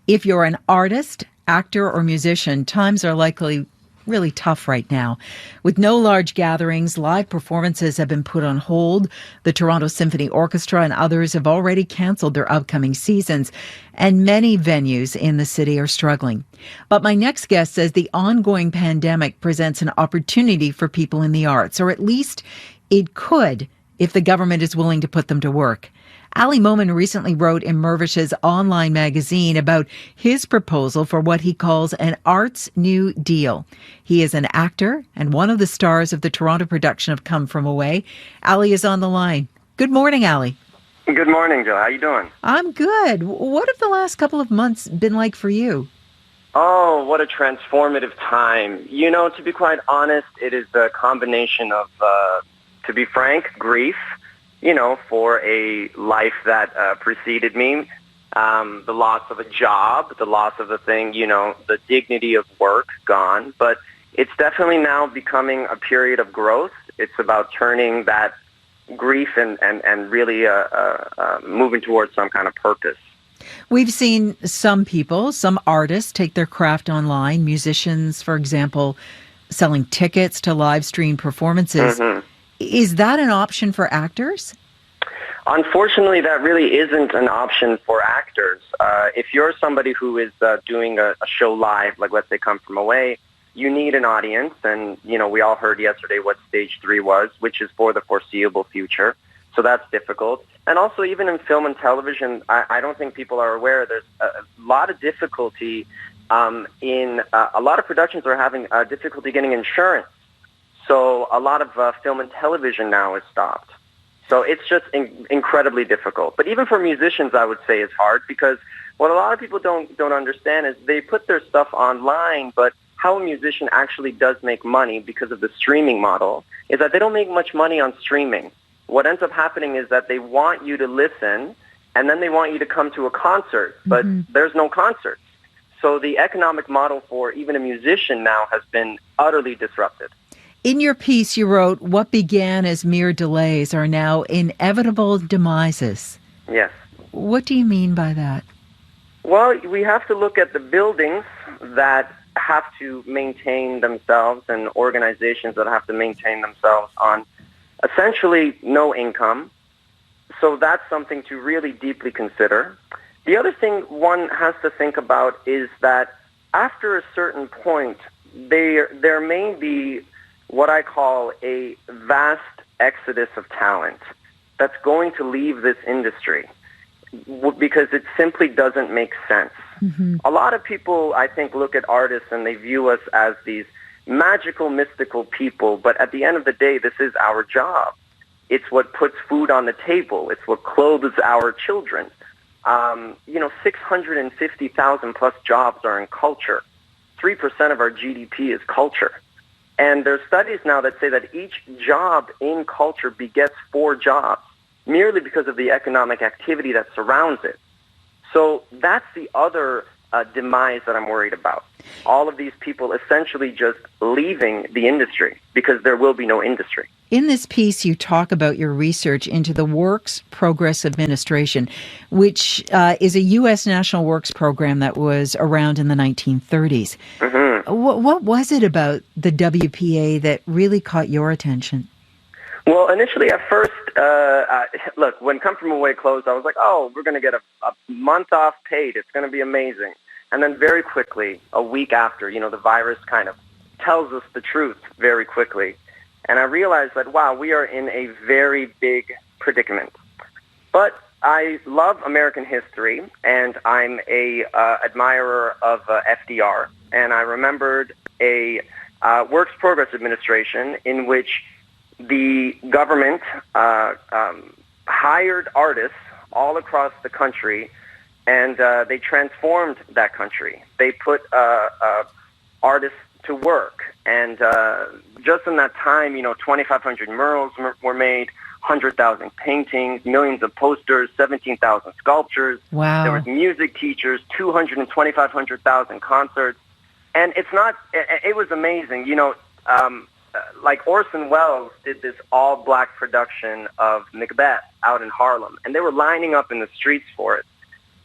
If you're an artist, actor, or musician, times are likely really tough right now. With no large gatherings, live performances have been put on hold. The Toronto Symphony Orchestra and others have already cancelled their upcoming seasons, and many venues in the city are struggling. But my next guest says the ongoing pandemic presents an opportunity for people in the arts, or at least it could if the government is willing to put them to work. Ali Momin recently wrote in Mirvish's online magazine about his proposal for what he calls an Arts New Deal. He is an actor and one of the stars of the Toronto production of Come From Away. Ali is on the line. Good morning, Ali. Good morning, Jill. How you doing? I'm good. What have the last couple of months been like for you? Oh, what a transformative time. You know, to be quite honest, it is a combination of, to be frank, grief, you know, for a life that preceded me, the loss of a job, the loss of a thing, you know, the dignity of work gone. But it's definitely now becoming a period of growth. It's about turning that grief and really moving towards some kind of purpose. We've seen some people, some artists take their craft online, musicians, for example, selling tickets to live stream performances. Mm-hmm. Is that an option for actors? Unfortunately, that really isn't an option for actors. If you're somebody who is doing a show live, like let's say Come From Away, you need an audience. And, you know, we all heard yesterday what Stage 3 was, which is for the foreseeable future. So that's difficult. And also even in film and television, I don't think people are aware there's a lot of difficulty in a lot of productions are having difficulty getting insurance. So a lot of film and television now is stopped. So it's just incredibly difficult. But even for musicians, I would say it's hard because what a lot of people don't understand is they put their stuff online, but how a musician actually does make money because of the streaming model is that they don't make much money on streaming. What ends up happening is that they want you to listen and then they want you to come to a concert, but there's no concerts. So the economic model for even a musician now has been utterly disrupted. In your piece, you wrote, what began as mere delays are now inevitable demises. Yes. What do you mean by that? Well, we have to look at the buildings that have to maintain themselves and organizations that have to maintain themselves on essentially no income. So that's something to really deeply consider. The other thing one has to think about is that after a certain point, there may be what I call a vast exodus of talent that's going to leave this industry because it simply doesn't make sense. Mm-hmm. A lot of people, I think, look at artists and they view us as these magical, mystical people, but at the end of the day, this is our job. It's what puts food on the table. It's what clothes our children. 650,000 plus jobs are in culture. 3% of our GDP is culture. And there's studies now that say that each job in culture begets 4 jobs merely because of the economic activity that surrounds it. So that's the other demise that I'm worried about. All of these people essentially just leaving the industry because there will be no industry. In this piece, you talk about your research into the Works Progress Administration, which is a U.S. national works program that was around in the 1930s. Mm-hmm. What was it about the WPA that really caught your attention? Well, initially at first, look, when Come From Away closed, I was like, oh, we're going to get a month off paid. It's going to be amazing. And then very quickly, a week after, the virus kind of tells us the truth very quickly. And I realized that, wow, we are in a very big predicament. But I love American history, and I'm a admirer of FDR. And I remembered a Works Progress Administration in which the government hired artists all across the country, and they transformed that country. They put artists to work. And just in that time, 2,500 murals were made, 100,000 paintings, millions of posters, 17,000 sculptures. Wow. There was music teachers, 225,000 concerts. And it was amazing. Like Orson Welles did this all-black production of Macbeth out in Harlem, and they were lining up in the streets for it.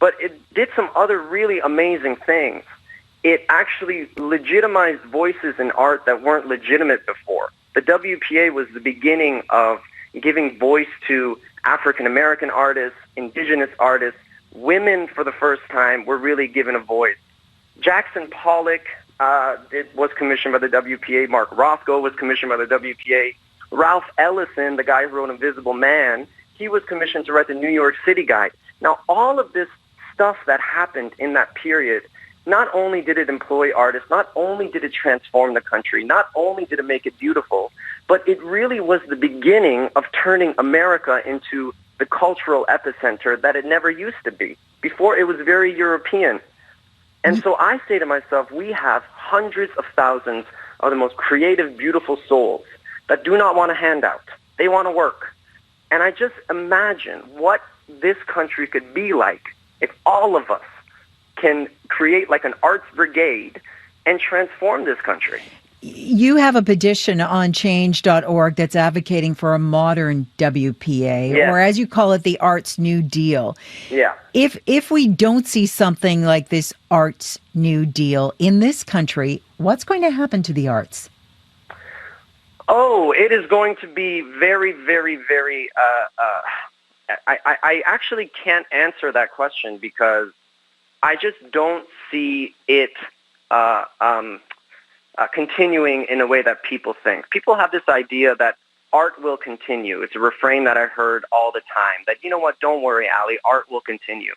but it did some other really amazing things. It actually legitimized voices in art that weren't legitimate before. The WPA was the beginning of giving voice to African American artists, indigenous artists. Women, for the first time, were really given a voice. Jackson Pollock was commissioned by the WPA. Mark Rothko was commissioned by the WPA. Ralph Ellison, the guy who wrote Invisible Man, he was commissioned to write the New York City Guide. Now, all of this stuff that happened in that period, not only did it employ artists, not only did it transform the country, not only did it make it beautiful, but it really was the beginning of turning America into the cultural epicenter that it never used to be. Before, it was very European. And so I say to myself, we have hundreds of thousands of the most creative, beautiful souls that do not want a handout. They want to work. And I just imagine what this country could be like if all of us can create like an arts brigade and transform this country. You have a petition on change.org that's advocating for a modern WPA, Yeah. or as you call it, the Arts New Deal. Yeah. If we don't see something like this Arts New Deal in this country, what's going to happen to the arts? Oh, it is going to be very, very, very... I actually can't answer that question because I just don't see it continuing in a way that people think. People have this idea that art will continue. It's a refrain that I heard all the time, that, you know what, don't worry, Ali, art will continue.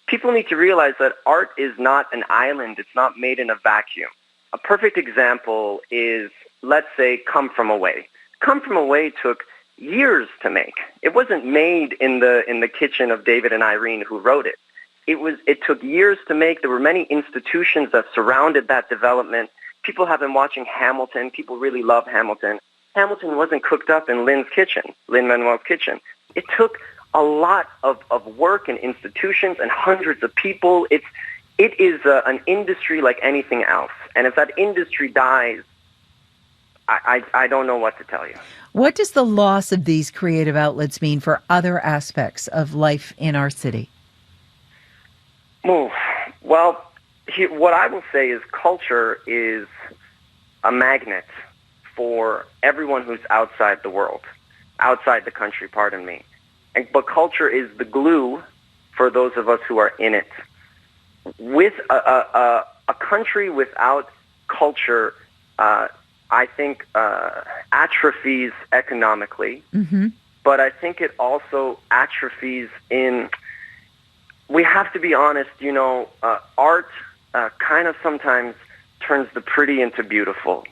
People need to realize that art is not an island. It's not made in a vacuum. A perfect example is, let's say, Come From Away. Come From Away took years to make. It wasn't made in the kitchen of David and Irene who wrote it. It took years to make. There were many institutions that surrounded that development. People have been watching Hamilton. People really love Hamilton. Hamilton wasn't cooked up in Lin-Manuel's kitchen. It took a lot of work and institutions and hundreds of people. It is an industry like anything else. And if that industry dies, I don't know what to tell you. What does the loss of these creative outlets mean for other aspects of life in our city? Well, what I will say is culture is a magnet for everyone who's outside the world, outside the country, pardon me. But culture is the glue for those of us who are in it. With a country without culture, I think atrophies economically, but I think it also atrophies in, we have to be honest, art kind of sometimes turns the pretty into beautiful.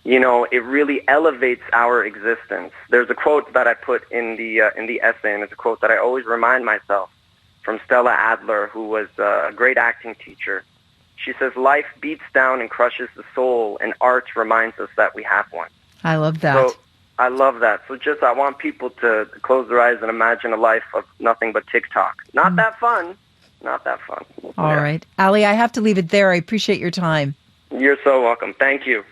It really elevates our existence. There's a quote that I put in the essay, and it's a quote that I always remind myself from Stella Adler, who was a great acting teacher. She says, "Life beats down and crushes the soul, and art reminds us that we have one." I love that. So I love that. So I want people to close their eyes and imagine a life of nothing but TikTok. Not that fun. Not that fun. All right. Ali, I have to leave it there. I appreciate your time. You're so welcome. Thank you.